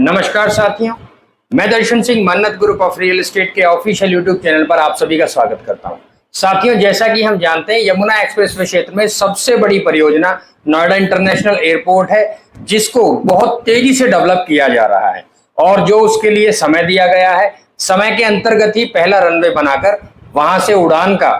नमस्कार साथियों, मैं दर्शन सिंह मन्नत ग्रुप ऑफ रियल एस्टेट के ऑफिशियल यूट्यूब चैनल पर आप सभी का स्वागत करता हूं। साथियों, जैसा कि हम जानते हैं, यमुना एक्सप्रेसवे क्षेत्र में सबसे बड़ी परियोजना नोएडा इंटरनेशनल एयरपोर्ट है, जिसको बहुत तेजी से डेवलप किया जा रहा है और जो उसके लिए समय दिया गया है, समय के अंतर्गत ही पहला रनवे बनाकर वहां से उड़ान का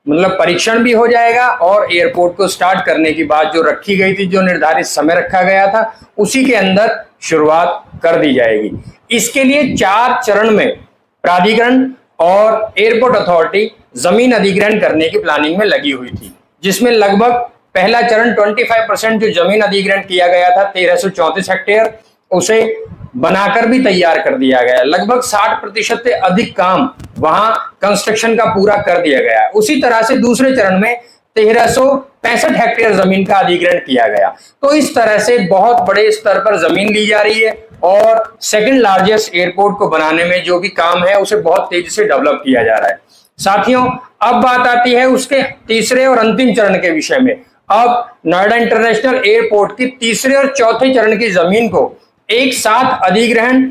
परीक्षण भी हो जाएगा और एयरपोर्ट को स्टार्ट करने की बात जो रखी गई थी, जो निर्धारित समय रखा गया था, उसी के अंदर शुरुआत कर दी जाएगी। इसके लिए 4 चरण में प्राधिकरण और एयरपोर्ट अथॉरिटी जमीन अधिग्रहण करने की प्लानिंग में लगी हुई थी, जिसमें लगभग पहला चरण 25% जो जमीन अधिग्रहण किया गया था 1334 हेक्टेयर, उसे बनाकर भी तैयार कर दिया गया। लगभग 60% से अधिक काम वहां कंस्ट्रक्शन का पूरा कर दिया गया। उसी तरह से दूसरे चरण में 1365 हेक्टेयर जमीन का अधिग्रहण किया गया। तो इस तरह से बहुत बड़े स्तर पर जमीन ली जा रही है और सेकंड लार्जेस्ट एयरपोर्ट को बनाने में जो भी काम है उसे बहुत तेजी से डेवलप किया जा रहा है। साथियों, अब बात आती है उसके तीसरे और अंतिम चरण के विषय में। अब नोएडा इंटरनेशनल एयरपोर्ट की तीसरे और चौथे चरण की जमीन को एक साथ अधिग्रहण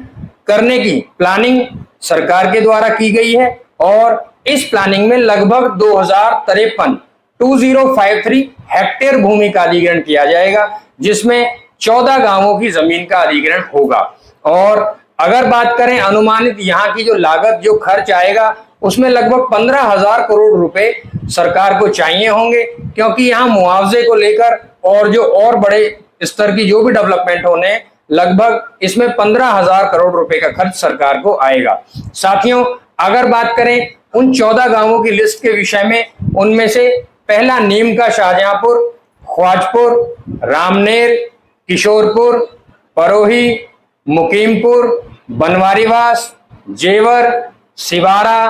करने की प्लानिंग सरकार के द्वारा की गई है और इस प्लानिंग में लगभग 2053 हेक्टेयर भूमि का अधिग्रहण किया जाएगा, जिसमें 14 गांवों की जमीन का अधिग्रहण होगा। और अगर बात करें अनुमानित यहाँ की जो लागत, जो खर्च आएगा, उसमें लगभग 15,000 करोड़ रुपए सरकार को चाहिए होंगे, क्योंकि यहाँ मुआवजे को लेकर और जो और बड़े स्तर की जो भी डेवलपमेंट होने, लगभग इसमें 15,000 करोड़ रुपए का खर्च सरकार को आएगा। साथियों, अगर बात करें उन 14 गांवों की लिस्ट के विषय में, उनमें से पहला नीम का शाहजहांपुर, ख्वाजपुर, रामनेर, किशोरपुर, परोही, मुकीमपुर, बनवारीवास, जेवर, सिवारा,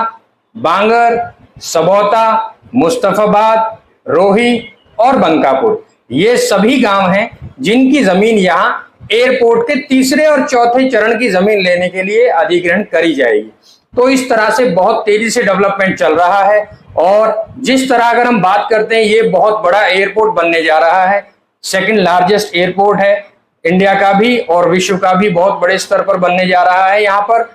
बांगर, सबौता, मुस्तफाबाद, रोही और बंकापुर, ये सभी गांव हैं जिनकी जमीन यहां एयरपोर्ट के तीसरे और चौथे चरण की जमीन लेने के लिए अधिग्रहण करी जाएगी। तो इस तरह से बहुत तेजी से डेवलपमेंट चल रहा है और जिस तरह अगर हम बात करते हैं, ये बहुत बड़ा एयरपोर्ट बनने जा रहा है। सेकंड लार्जेस्ट एयरपोर्ट है इंडिया का भी और विश्व का भी, बहुत बड़े स्तर पर बनने जा रहा है। यहाँ पर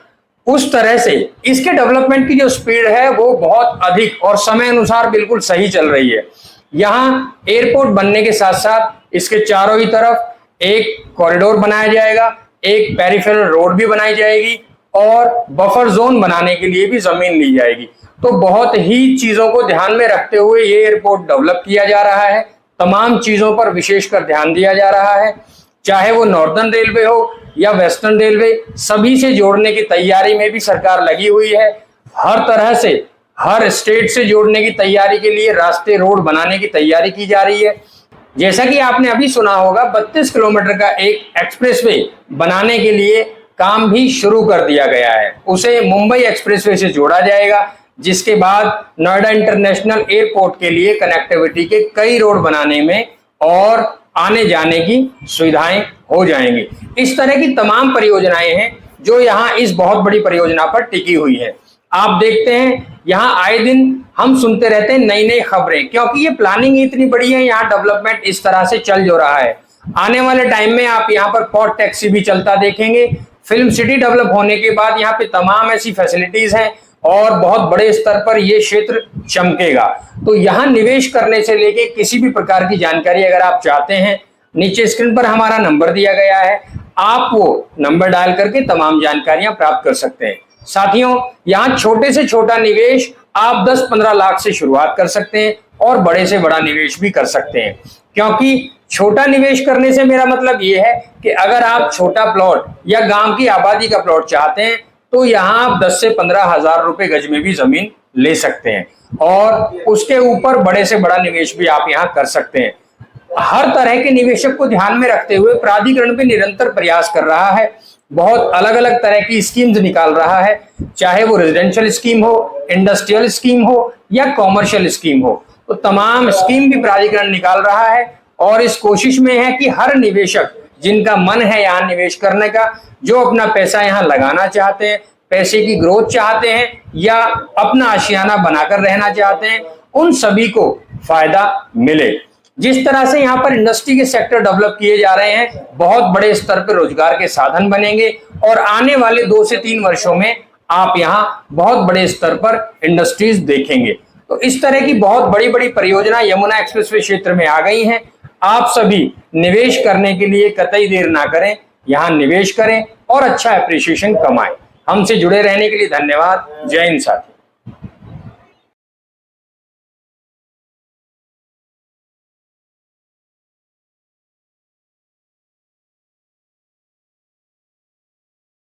उस तरह से इसके डेवलपमेंट की जो स्पीड है वो बहुत अधिक और समय अनुसार बिल्कुल सही चल रही है। यहाँ एयरपोर्ट बनने के साथ साथ इसके चारों ही तरफ एक कॉरिडोर बनाया जाएगा, एक पेरिफेरल रोड भी बनाई जाएगी और बफर जोन बनाने के लिए भी जमीन ली जाएगी। तो बहुत ही चीजों को ध्यान में रखते हुए ये एयरपोर्ट डेवलप किया जा रहा है। तमाम चीजों पर विशेषकर ध्यान दिया जा रहा है, चाहे वो नॉर्दर्न रेलवे हो या वेस्टर्न रेलवे, सभी से जोड़ने की तैयारी में भी सरकार लगी हुई है। हर तरह से हर स्टेट से जोड़ने की तैयारी के लिए रास्ते, रोड बनाने की तैयारी की जा रही है। जैसा कि आपने अभी सुना होगा, 32 किलोमीटर का एक एक्सप्रेसवे बनाने के लिए काम भी शुरू कर दिया गया है। उसे मुंबई एक्सप्रेसवे से जोड़ा जाएगा, जिसके बाद नोएडा इंटरनेशनल एयरपोर्ट के लिए कनेक्टिविटी के कई रोड बनाने में और आने जाने की सुविधाएं हो जाएंगी। इस तरह की तमाम परियोजनाएं हैं जो यहाँ इस बहुत बड़ी परियोजना पर टिकी हुई है। आप देखते हैं यहाँ आए दिन हम सुनते रहते हैं नई नई खबरें, क्योंकि ये प्लानिंग इतनी बड़ी है, यहाँ डेवलपमेंट इस तरह से चल जो रहा है। आने वाले टाइम में आप यहाँ पर पोर्ट टैक्सी भी चलता देखेंगे। फिल्म सिटी डेवलप होने के बाद यहाँ पे तमाम ऐसी फैसिलिटीज हैं और बहुत बड़े स्तर पर ये क्षेत्र चमकेगा। तो यहाँ निवेश करने से लेके किसी भी प्रकार की जानकारी अगर आप चाहते हैं, नीचे स्क्रीन पर हमारा नंबर दिया गया है, आप वो नंबर डायल करके तमाम जानकारियां प्राप्त कर सकते हैं। साथियों, यहाँ छोटे से छोटा निवेश आप 10-15 लाख से शुरुआत कर सकते हैं और बड़े से बड़ा निवेश भी कर सकते हैं। क्योंकि छोटा निवेश करने से मेरा मतलब ये है कि अगर आप छोटा प्लॉट या गांव की आबादी का प्लॉट चाहते हैं, तो यहाँ आप 10 से 15 हजार रुपए गज में भी जमीन ले सकते हैं और उसके ऊपर बड़े से बड़ा निवेश भी आप यहाँ कर सकते हैं। हर तरह के निवेशक को ध्यान में रखते हुए प्राधिकरण भी निरंतर प्रयास कर रहा है, बहुत अलग अलग तरह की स्कीम्स निकाल रहा है, चाहे वो रेजिडेंशियल स्कीम हो, इंडस्ट्रियल स्कीम हो या कॉमर्शियल स्कीम हो। तो तमाम स्कीम भी प्राधिकरण निकाल रहा है और इस कोशिश में है कि हर निवेशक जिनका मन है यहाँ निवेश करने का, जो अपना पैसा यहाँ लगाना चाहते हैं, पैसे की ग्रोथ चाहते हैं या अपना आशियाना बनाकर रहना चाहते हैं, उन सभी को फायदा मिले। जिस तरह से यहाँ पर इंडस्ट्री के सेक्टर डेवलप किए जा रहे हैं, बहुत बड़े स्तर पर रोजगार के साधन बनेंगे और आने वाले 2 से 3 वर्षों में आप यहाँ बहुत बड़े स्तर पर इंडस्ट्रीज देखेंगे। तो इस तरह की बहुत बड़ी बड़ी परियोजना यमुना एक्सप्रेसवे क्षेत्र में आ गई हैं। आप सभी निवेश करने के लिए कतई देर ना करें, यहाँ निवेश करें और अच्छा एप्रिसिएशन कमाएं। हमसे जुड़े रहने के लिए धन्यवाद। जय हिंद साथी।